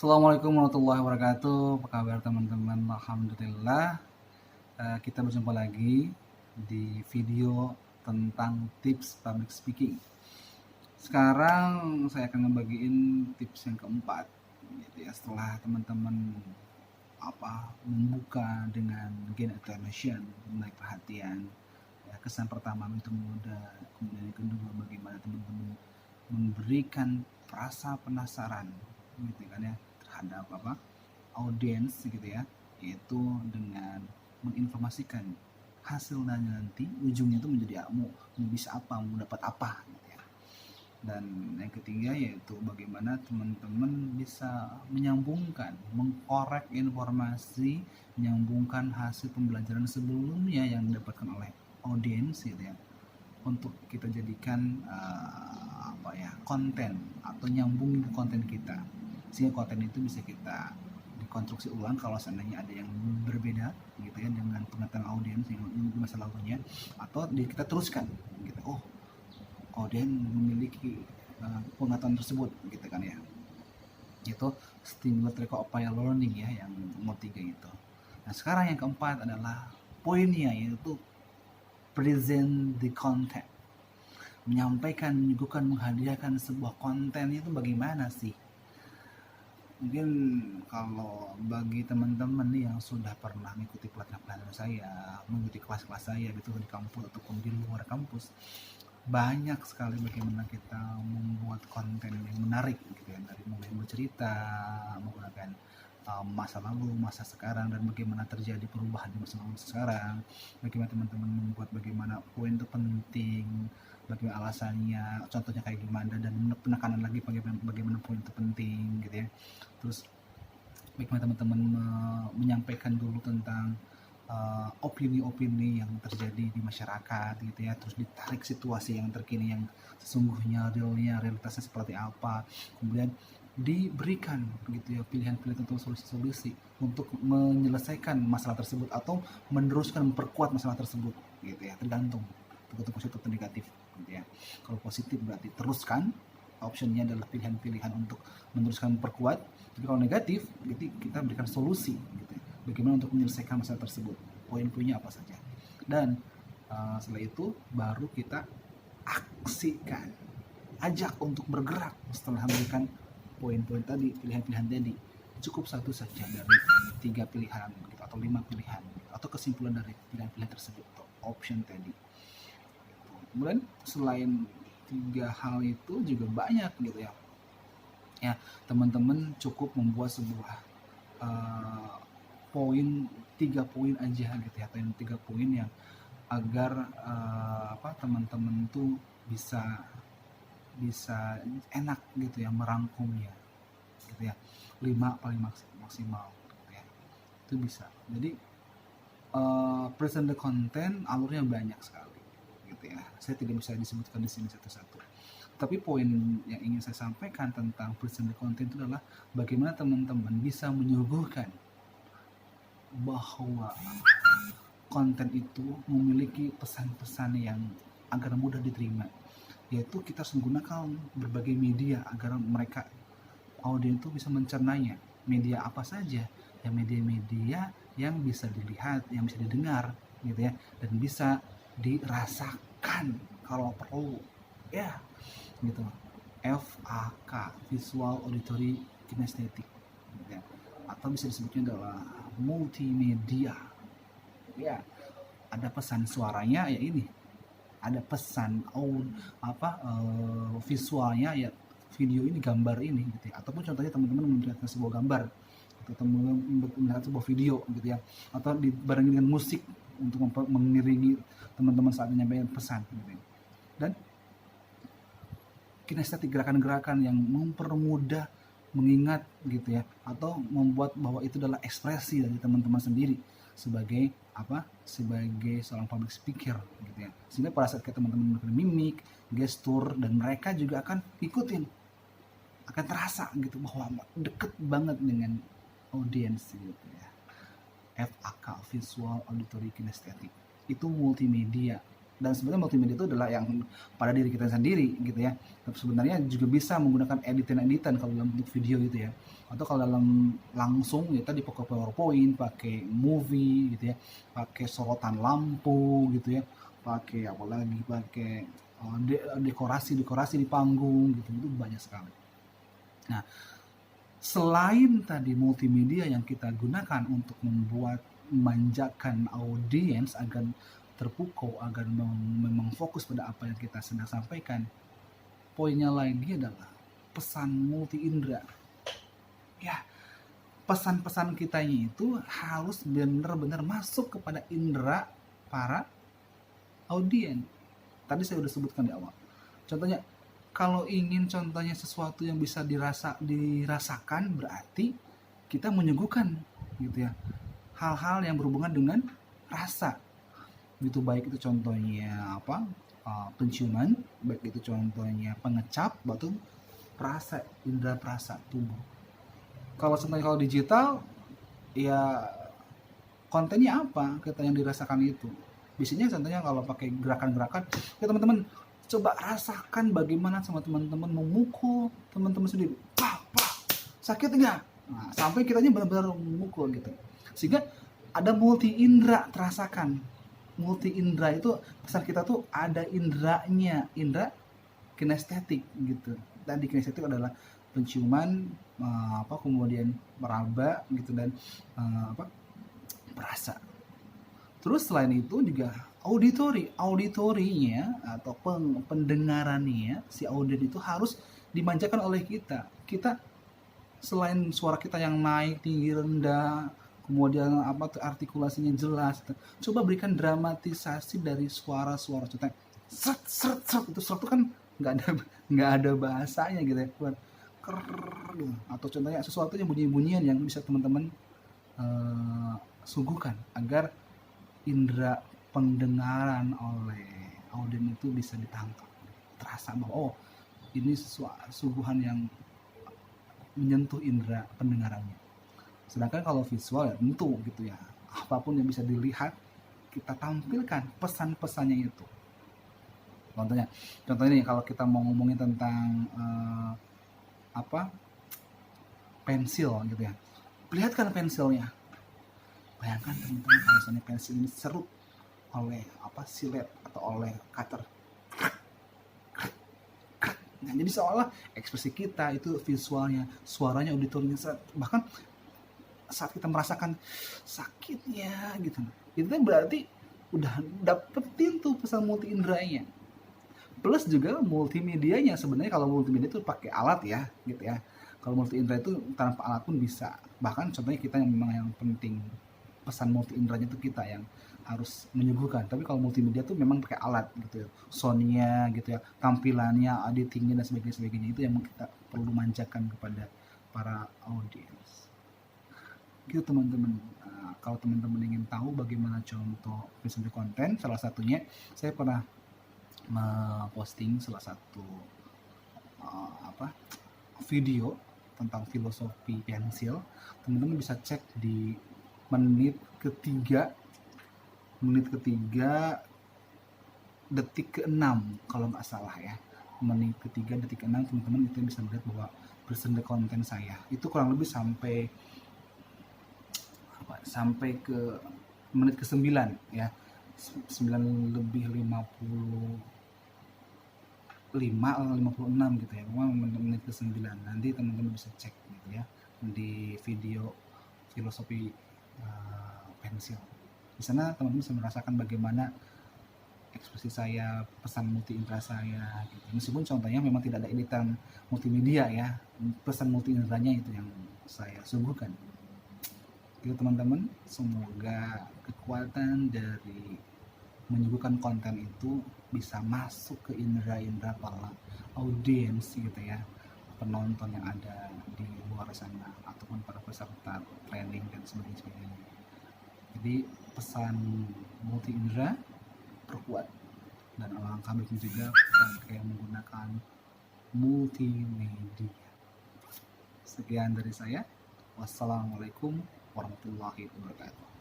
Assalamualaikum warahmatullahi wabarakatuh. Apa kabar teman-teman? Alhamdulillah. Kita berjumpa lagi di video tentang tips public speaking. Sekarang saya akan ngebagiin tips yang keempat, gitu ya. Setelah teman-teman membuka dengan gain attention, menarik perhatian. Ya, kesan pertama itu mudah, kemudian yang kedua bagaimana teman-teman memberikan rasa penasaran, gitu kan ya, terhadap audiens, gitu ya, yaitu dengan menginformasikan hasilnya nanti ujungnya itu menjadi mau bisa apa, mau dapat apa, gitu ya. Dan yang ketiga yaitu bagaimana teman-teman bisa menyambungkan, mengkorek informasi, menyambungkan hasil pembelajaran sebelumnya yang didapatkan oleh audiens, gitu ya, untuk kita jadikan konten atau nyambungin konten kita, sehingga konten itu bisa kita dikonstruksi ulang kalau seandainya ada yang berbeda, gitu ya, dengan pengetahuan audiens yang di masa lalunya, atau kita teruskan, gitu. Audiens memiliki pengetahuan tersebut, gitu kan ya, itu stimulatory upaya learning ya, yang nomor 3 itu. Nah, sekarang yang keempat adalah poinnya, yaitu present the content. Menyampaikan, menyuguhkan, menghadiahkan sebuah konten itu bagaimana sih? Mungkin kalau bagi teman-teman nih yang sudah pernah mengikuti pelatihan saya, mengikuti kelas-kelas saya gitu di kampus ataupun di luar kampus, banyak sekali bagaimana kita membuat konten yang menarik, gitu ya, dari mulai bercerita menggunakan masa lalu, masa sekarang, dan bagaimana terjadi perubahan di masa lalu sekarang, bagaimana teman-teman membuat bagaimana poin itu penting, bagaimana alasannya, contohnya kayak gimana, dan penekanan lagi bagaimana poin itu penting, gitu ya. Terus bagaimana teman-teman menyampaikan dulu tentang opini-opini yang terjadi di masyarakat, gitu ya, terus ditarik situasi yang terkini yang sesungguhnya realitasnya seperti apa, kemudian diberikan, gitu ya, pilihan-pilihan atau solusi-solusi untuk menyelesaikan masalah tersebut atau meneruskan memperkuat masalah tersebut, gitu ya, tergantung positif atau negatif, gitu ya. Kalau positif berarti teruskan, optionnya adalah pilihan-pilihan untuk meneruskan memperkuat. Tapi kalau negatif, gitu, kita berikan solusi, gitu ya, bagaimana untuk menyelesaikan masalah tersebut, poin-poinnya apa saja, dan setelah itu baru kita aksikan, ajak untuk bergerak setelah memberikan poin-poin tadi, pilihan-pilihan tadi. Cukup satu saja dari 3 pilihan, gitu, atau 5 pilihan, gitu, atau kesimpulan dari pilihan-pilihan tersebut atau option tadi. Kemudian selain 3 hal itu juga banyak, gitu ya. Ya, teman-teman cukup membuat sebuah poin, 3 poin aja, gitu ya, atau 3 poin yang agar teman-teman tuh bisa enak, gitu ya, merangkumnya, gitu ya. 5 paling maksimal, gitu ya, itu bisa. Jadi present the content alurnya banyak sekali, gitu ya, saya tidak bisa disebutkan di sini satu-satu. Tapi poin yang ingin saya sampaikan tentang present the content itu adalah bagaimana teman-teman bisa menyuguhkan bahwa konten itu memiliki pesan-pesan yang agar mudah diterima, yaitu kita harus menggunakan berbagai media agar mereka, audiens itu, bisa mencernanya. Media apa saja? Ya, media-media yang bisa dilihat, yang bisa didengar, gitu ya, dan bisa dirasakan kalau perlu, ya, gitu. FAK, visual auditory kinesthetic, gitu ya. Atau bisa disebutnya adalah multimedia. Ya, ada pesan suaranya, ya ini, ada pesan visualnya, ya video ini, gambar ini, gitu ya. Ataupun contohnya teman-teman melihat sebuah gambar atau teman-teman melihat sebuah video, gitu ya, atau dibarengi dengan musik untuk mengiringi teman-teman saat menyampaikan pesan, gitu ya. Dan kinestetik, gerakan-gerakan yang mempermudah mengingat, gitu ya, atau membuat bahwa itu adalah ekspresi dari teman-teman sendiri sebagai sebagai seorang public speaker, gitu ya, sehingga pada saat teman-teman melakukan mimik, gestur, dan mereka juga akan ikutin, akan terasa, gitu, bahwa deket banget dengan audiens, gitu ya. FAK, visual auditory kinesthetic, itu multimedia, Dan sebenarnya multimedia itu adalah yang pada diri kita sendiri gitu ya. Tapi sebenarnya juga bisa menggunakan editan kalau dalam bentuk video gitu ya. Atau kalau dalam langsung ya tadi pakai PowerPoint, pakai movie gitu ya, pakai sorotan lampu gitu ya, pakai apalagi pakai dekorasi di panggung gitu, itu banyak sekali. Nah, selain tadi multimedia yang kita gunakan untuk memanjakan audiens agar terpukau, agar memang fokus pada apa yang kita sedang sampaikan, poinnya lagi adalah pesan multi indera. Ya, pesan-pesan kitanya itu harus benar-benar masuk kepada indera para audiens. Tadi saya udah sebutkan di awal. Contohnya, kalau ingin contohnya sesuatu yang bisa dirasakan, berarti kita menyuguhkan gitu ya, hal-hal yang berhubungan dengan rasa gitu, baik itu contohnya apa, penciuman, baik itu contohnya pengecap batu, perasa, indera perasa tubuh. Kalau digital ya kontennya apa kita yang dirasakan itu. Biasanya contohnya kalau pakai gerakan-gerakan, ya teman-teman coba rasakan bagaimana sama teman-teman memukul teman-teman sendiri, sakit enggak? Nah, sampai kitanya benar-benar memukul gitu, sehingga ada multi indera terasakan. Multi indera itu pesan kita tuh ada inderanya, indera kinestetik gitu. Dan di kinestetik adalah penciuman, kemudian meraba gitu, dan perasa. Terus selain itu juga auditorinya atau pendengarannya, si audien itu harus dimanjakan oleh kita. Kita selain suara kita yang naik, tinggi, rendah, kemudian artikulasinya jelas, coba berikan dramatisasi dari suara-suara. Contohnya seret itu kan nggak ada bahasanya gitu ya, keluar gitu. Atau contohnya sesuatu yang bunyi-bunyian yang bisa teman-teman suguhkan agar indera pendengaran oleh audien itu bisa ditangkap, terasa bahwa ini suguhan yang menyentuh indera pendengarannya. Sedangkan kalau visual ya tentu gitu ya, apapun yang bisa dilihat kita tampilkan pesan-pesannya itu. Contohnya nih, kalau kita mau ngomongin tentang pensil gitu ya, perlihatkan pensilnya. Bayangkan teman-teman kalau misalnya pensil ini serut oleh silet atau oleh cutter. Nah, jadi seolah ekspresi kita itu visualnya, suaranya, auditornya, bahkan saat kita merasakan sakitnya gitu, itu berarti udah dapetin tuh pesan multi inderanya. Plus juga multimedianya, sebenarnya kalau multimedia itu pakai alat ya gitu ya. Kalau multi indera itu tanpa alat pun bisa. Bahkan contohnya kita yang memang yang penting pesan multi inderanya itu kita yang harus menyuguhkan. Tapi kalau multimedia itu memang pakai alat gitu ya, soundnya gitu ya, tampilannya, editingnya dan sebagainya, itu yang kita perlu manjakan kepada para audiens gitu teman-teman. Kalau teman-teman ingin tahu bagaimana contoh presentasi konten, salah satunya saya pernah posting salah satu video tentang filosofi pensil. Teman-teman bisa cek di menit ketiga detik ke-6 kalau nggak salah ya, menit ketiga detik ke-6, teman-teman itu bisa melihat bahwa presentasi konten saya itu kurang lebih sampai ke menit ke-9 ya, 9 lebih 55 atau 56 gitu ya, menit ke-9. Nanti teman-teman bisa cek gitu ya di video filosofi pensil. Di sana teman-teman bisa merasakan bagaimana ekspresi saya, pesan multi indera saya gitu. Meskipun contohnya memang tidak ada editan multimedia ya, pesan multi inderanya itu yang saya suguhkan gitu teman-teman. Semoga kekuatan dari menyuguhkan konten itu bisa masuk ke indera-indera para audiens gitu ya, penonton yang ada di luar sana ataupun para peserta training dan sebagainya. Jadi pesan multi indera perkuat, dan alangkah baiknya juga pakai menggunakan multimedia. Sekian dari saya. Wassalamualaikum warahmatullahi wabarakatuh.